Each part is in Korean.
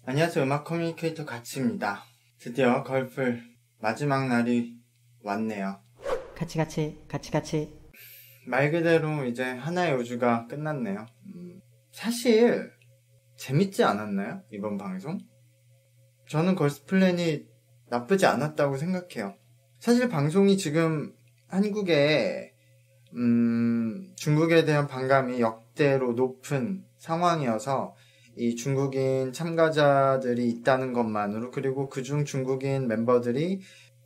안녕하세요. 음악 커뮤니케이터 가치입니다. 드디어 걸플 마지막 날이 왔네요. 같이. 말 그대로 이제 하나의 우주가 끝났네요. 사실 재밌지 않았나요? 이번 방송? 저는 걸스플래닛 나쁘지 않았다고 생각해요. 사실 방송이 지금 한국에 중국에 대한 반감이 역대로 높은 상황이어서 이 중국인 참가자들이 있다는 것만으로, 그리고 그중 중국인 멤버들이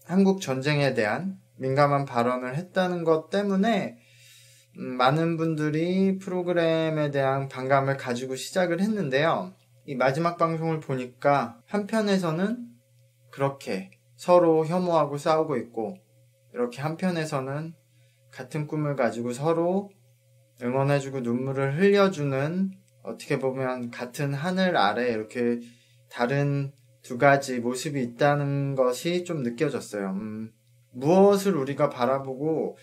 한국 전쟁에 대한 민감한 발언을 했다는 것 때문에 많은 분들이 프로그램에 대한 반감을 가지고 시작을 했는데요. 이 마지막 방송을 보니까 한편에서는 그렇게 서로 혐오하고 싸우고 있고, 이렇게 한편에서는 같은 꿈을 가지고 서로 응원해주고 눈물을 흘려주는, 어떻게 보면 같은 하늘 아래 이렇게 다른 두 가지 모습이 있다는 것이 좀 느껴졌어요. 무엇을 우리가 바라보고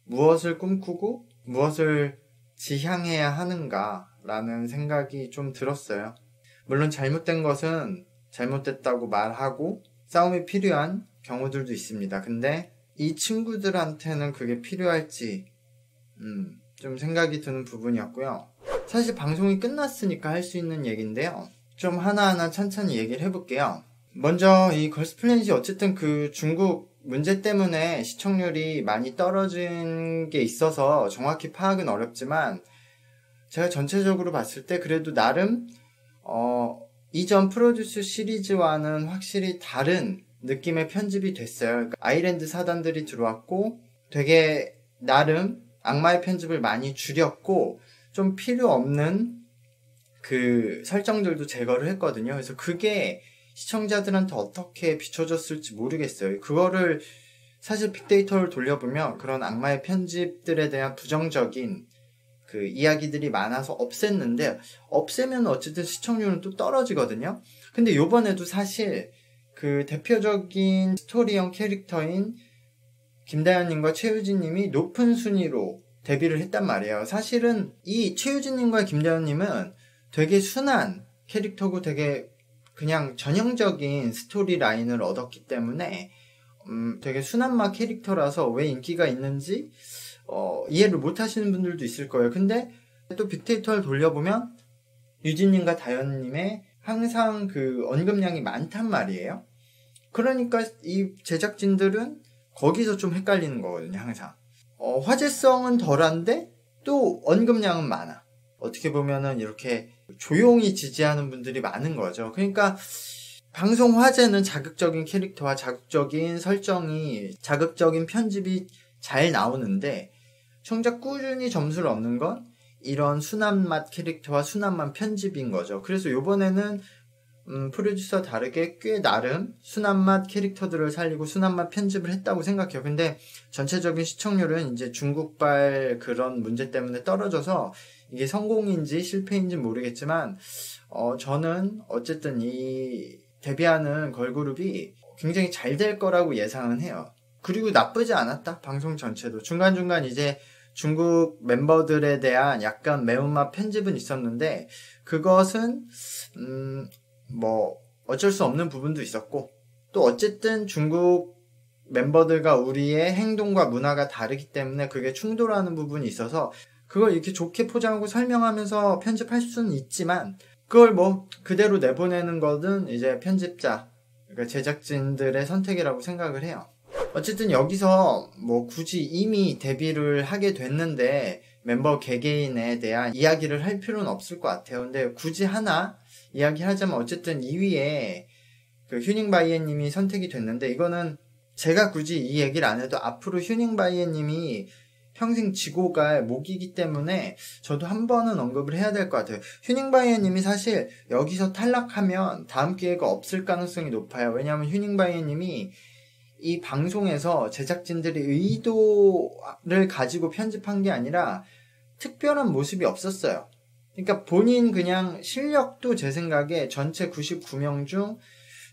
무엇을 꿈꾸고 무엇을 지향해야 하는가라는 생각이 좀 들었어요. 물론 잘못된 것은 잘못됐다고 말하고 싸움이 필요한 경우들도 있습니다. 근데 이 친구들한테는 그게 필요할지 좀 생각이 드는 부분이었고요. 사실 방송이 끝났으니까 할 수 있는 얘기인데요. 좀 하나하나 찬찬히 얘기를 해볼게요. 먼저 이 걸스플래닛이 어쨌든 그 중국 문제 때문에 시청률이 많이 떨어진 게 있어서 정확히 파악은 어렵지만, 제가 전체적으로 봤을 때 그래도 나름 이전 프로듀스 시리즈와는 확실히 다른 느낌의 편집이 됐어요. 그러니까 아일랜드 사단들이 들어왔고 되게 나름 악마의 편집을 많이 줄였고 좀 필요 없는 그 설정들도 제거를 했거든요. 그래서 그게 시청자들한테 어떻게 비춰졌을지 모르겠어요. 그거를 사실 빅데이터를 돌려보면 그런 악마의 편집들에 대한 부정적인 그 이야기들이 많아서 없앴는데, 없애면 어쨌든 시청률은 또 떨어지거든요. 근데 요번에도 사실 그 대표적인 스토리형 캐릭터인 김다현님과 최유진님이 높은 순위로 데뷔를 했단 말이에요. 사실은 이 최유진님과 김다현님은 되게 순한 캐릭터고 되게 그냥 전형적인 스토리 라인을 얻었기 때문에 되게 순한 맛 캐릭터라서 왜 인기가 있는지 이해를 못 하시는 분들도 있을 거예요. 근데 또 빅데이터를 돌려보면 유진님과 다현님의 항상 그 언급량이 많단 말이에요. 그러니까 이 제작진들은 거기서 좀 헷갈리는 거거든요, 항상. 화제성은 덜한데 또 언급량은 많아. 어떻게 보면은 이렇게 조용히 지지하는 분들이 많은 거죠. 그러니까 방송 화제는 자극적인 캐릭터와 자극적인 설정이, 자극적인 편집이 잘 나오는데, 정작 꾸준히 점수를 얻는 건 이런 순한 맛 캐릭터와 순한 맛 편집인 거죠. 그래서 요번에는 프로듀서와 다르게 꽤 나름 순한 맛 캐릭터들을 살리고 순한 맛 편집을 했다고 생각해요. 근데 전체적인 시청률은 이제 중국발 그런 문제 때문에 떨어져서 이게 성공인지 실패인지 모르겠지만, 저는 어쨌든 이 데뷔하는 걸그룹이 굉장히 잘 될 거라고 예상은 해요. 그리고 나쁘지 않았다, 방송 전체도. 중간중간 이제 중국 멤버들에 대한 약간 매운맛 편집은 있었는데, 그것은 어쩔 수 없는 부분도 있었고, 또 어쨌든 중국 멤버들과 우리의 행동과 문화가 다르기 때문에 그게 충돌하는 부분이 있어서 그걸 이렇게 좋게 포장하고 설명하면서 편집할 수는 있지만, 그걸 그대로 내보내는 것은 이제 편집자, 그러니까 제작진들의 선택이라고 생각을 해요. 어쨌든 여기서 굳이 이미 데뷔를 하게 됐는데 멤버 개개인에 대한 이야기를 할 필요는 없을 것 같아요. 근데 굳이 하나 이야기하자면, 어쨌든 2위에 그 휴닝바이에님이 선택이 됐는데, 이거는 제가 굳이 이 얘기를 안 해도 앞으로 휴닝바이에님이 평생 지고 갈 목이기 때문에 저도 한 번은 언급을 해야 될 것 같아요. 휴닝바이에님이 사실 여기서 탈락하면 다음 기회가 없을 가능성이 높아요. 왜냐하면 휴닝바이에님이 이 방송에서 제작진들이 의도를 가지고 편집한 게 아니라 특별한 모습이 없었어요. 그러니까 본인 그냥 실력도 제 생각에 전체 99명 중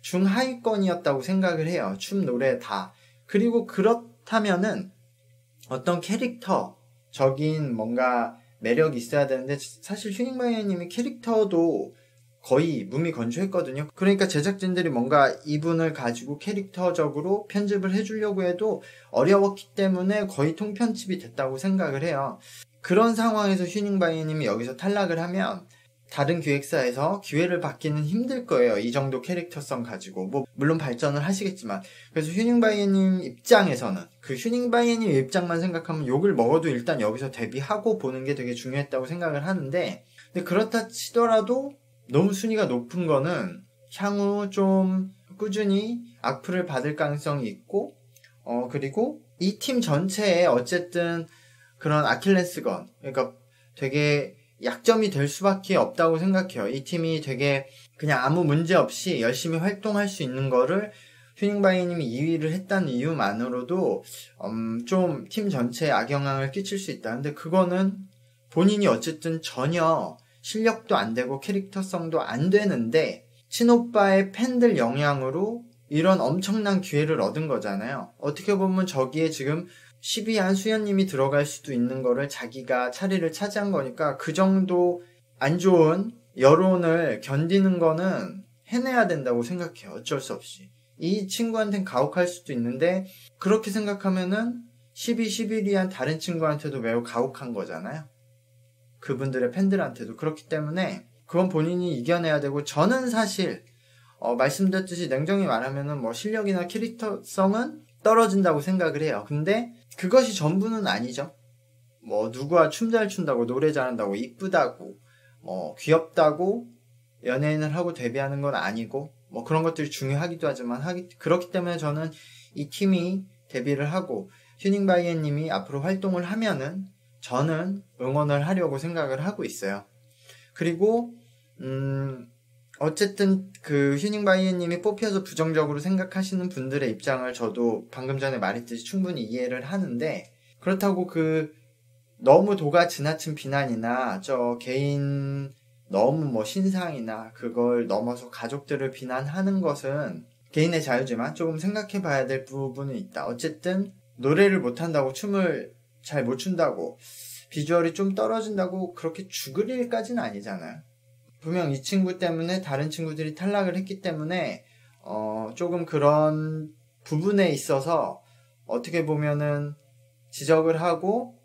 중하위권이었다고 생각을 해요. 춤, 노래 다. 그리고 그렇다면은 어떤 캐릭터적인 뭔가 매력이 있어야 되는데, 사실 휴닝바이어님이 캐릭터도 거의 무미건조했거든요. 그러니까 제작진들이 뭔가 이분을 가지고 캐릭터적으로 편집을 해주려고 해도 어려웠기 때문에 거의 통편집이 됐다고 생각을 해요. 그런 상황에서 휴닝바이님이 여기서 탈락을 하면 다른 기획사에서 기회를 받기는 힘들 거예요. 이 정도 캐릭터성 가지고. 물론 발전을 하시겠지만. 그래서 휴닝바이님 입장에서는 그 휴닝바이님 입장만 생각하면 욕을 먹어도 일단 여기서 데뷔하고 보는 게 되게 중요했다고 생각을 하는데, 근데 그렇다 치더라도 너무 순위가 높은 거는 향후 좀 꾸준히 악플을 받을 가능성이 있고, 그리고 이 팀 전체에 어쨌든 그런 아킬레스건, 그러니까 되게 약점이 될 수밖에 없다고 생각해요. 이 팀이 되게 그냥 아무 문제 없이 열심히 활동할 수 있는 거를 휴닝바이님이 2위를 했다는 이유만으로도 좀 팀 전체에 악영향을 끼칠 수 있다. 근데 그거는 본인이 어쨌든 전혀 실력도 안 되고 캐릭터성도 안 되는데 친오빠의 팬들 영향으로 이런 엄청난 기회를 얻은 거잖아요. 어떻게 보면 저기에 지금 10위 한수연님이 들어갈 수도 있는 거를 자기가 자리를 차지한 거니까 그 정도 안 좋은 여론을 견디는 거는 해내야 된다고 생각해요. 어쩔 수 없이. 이 친구한테는 가혹할 수도 있는데 그렇게 생각하면은 10위, 11위한 다른 친구한테도 매우 가혹한 거잖아요. 그분들의 팬들한테도. 그렇기 때문에 그건 본인이 이겨내야 되고, 저는 사실 말씀드렸듯이 냉정히 말하면은 뭐 실력이나 캐릭터성은 떨어진다고 생각을 해요. 근데 그것이 전부는 아니죠. 뭐 누구와 춤 잘 춘다고, 노래 잘한다고, 이쁘다고, 뭐 귀엽다고 연예인을 하고 데뷔하는 건 아니고, 뭐 그런 것들이 중요하기도 하지만 그렇기 때문에 저는 이 팀이 데뷔를 하고 휴닝바이엔님이 앞으로 활동을 하면은 저는 응원을 하려고 생각을 하고 있어요. 그리고 어쨌든 그 휴닝바이엔님이 뽑혀서 부정적으로 생각하시는 분들의 입장을 저도 방금 전에 말했듯이 충분히 이해를 하는데, 그렇다고 그 너무 도가 지나친 비난이나 저 개인 너무 뭐 신상이나 그걸 넘어서 가족들을 비난하는 것은 개인의 자유지만 조금 생각해 봐야 될 부분은 있다. 어쨌든 노래를 못한다고, 춤을 잘 못 춘다고, 비주얼이 좀 떨어진다고 그렇게 죽을 일까지는 아니잖아요. 분명 이 친구 때문에 다른 친구들이 탈락을 했기 때문에 조금 그런 부분에 있어서 어떻게 보면은 지적을 하고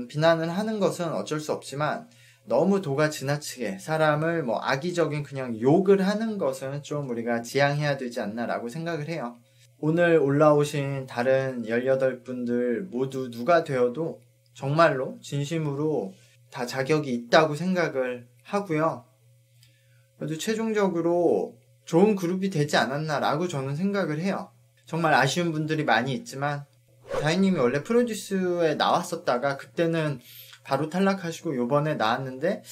비난을 하는 것은 어쩔 수 없지만, 너무 도가 지나치게 사람을 뭐 악의적인 그냥 욕을 하는 것은 좀 우리가 지양해야 되지 않나라고 생각을 해요. 오늘 올라오신 다른 18분들 모두 누가 되어도 정말로 진심으로 다 자격이 있다고 생각을 하고요. 그래도 최종적으로 좋은 그룹이 되지 않았나라고 저는 생각을 해요. 정말 아쉬운 분들이 많이 있지만, 다희님이 원래 프로듀스에 나왔었다가 그때는 바로 탈락하시고 요번에 나왔는데,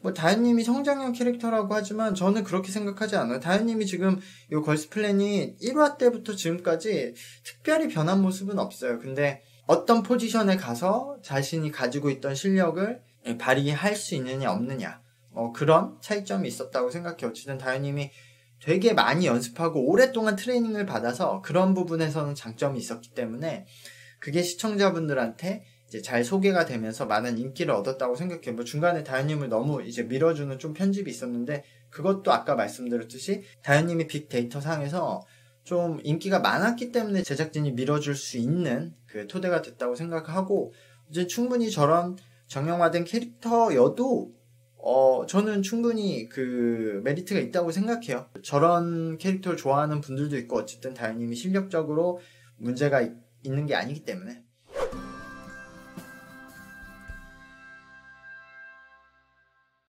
뭐 다희님이 성장형 캐릭터라고 하지만 저는 그렇게 생각하지 않아요. 다희님이 지금 요 걸스플랜이 1화 때부터 지금까지 특별히 변한 모습은 없어요. 근데 어떤 포지션에 가서 자신이 가지고 있던 실력을 발휘할 수 있느냐 없느냐, 그런 차이점이 있었다고 생각해요. 어쨌든 다희님이 되게 많이 연습하고 오랫동안 트레이닝을 받아서 그런 부분에서는 장점이 있었기 때문에 그게 시청자분들한테 이제 잘 소개가 되면서 많은 인기를 얻었다고 생각해요. 뭐 중간에 다현님을 너무 이제 밀어주는 좀 편집이 있었는데, 그것도 아까 말씀드렸듯이 다현님이 빅데이터 상에서 좀 인기가 많았기 때문에 제작진이 밀어줄 수 있는 그 토대가 됐다고 생각하고, 이제 충분히 저런 정형화된 캐릭터여도 저는 충분히 그 메리트가 있다고 생각해요. 저런 캐릭터를 좋아하는 분들도 있고, 어쨌든 다현님이 실력적으로 문제가 있는 게 아니기 때문에.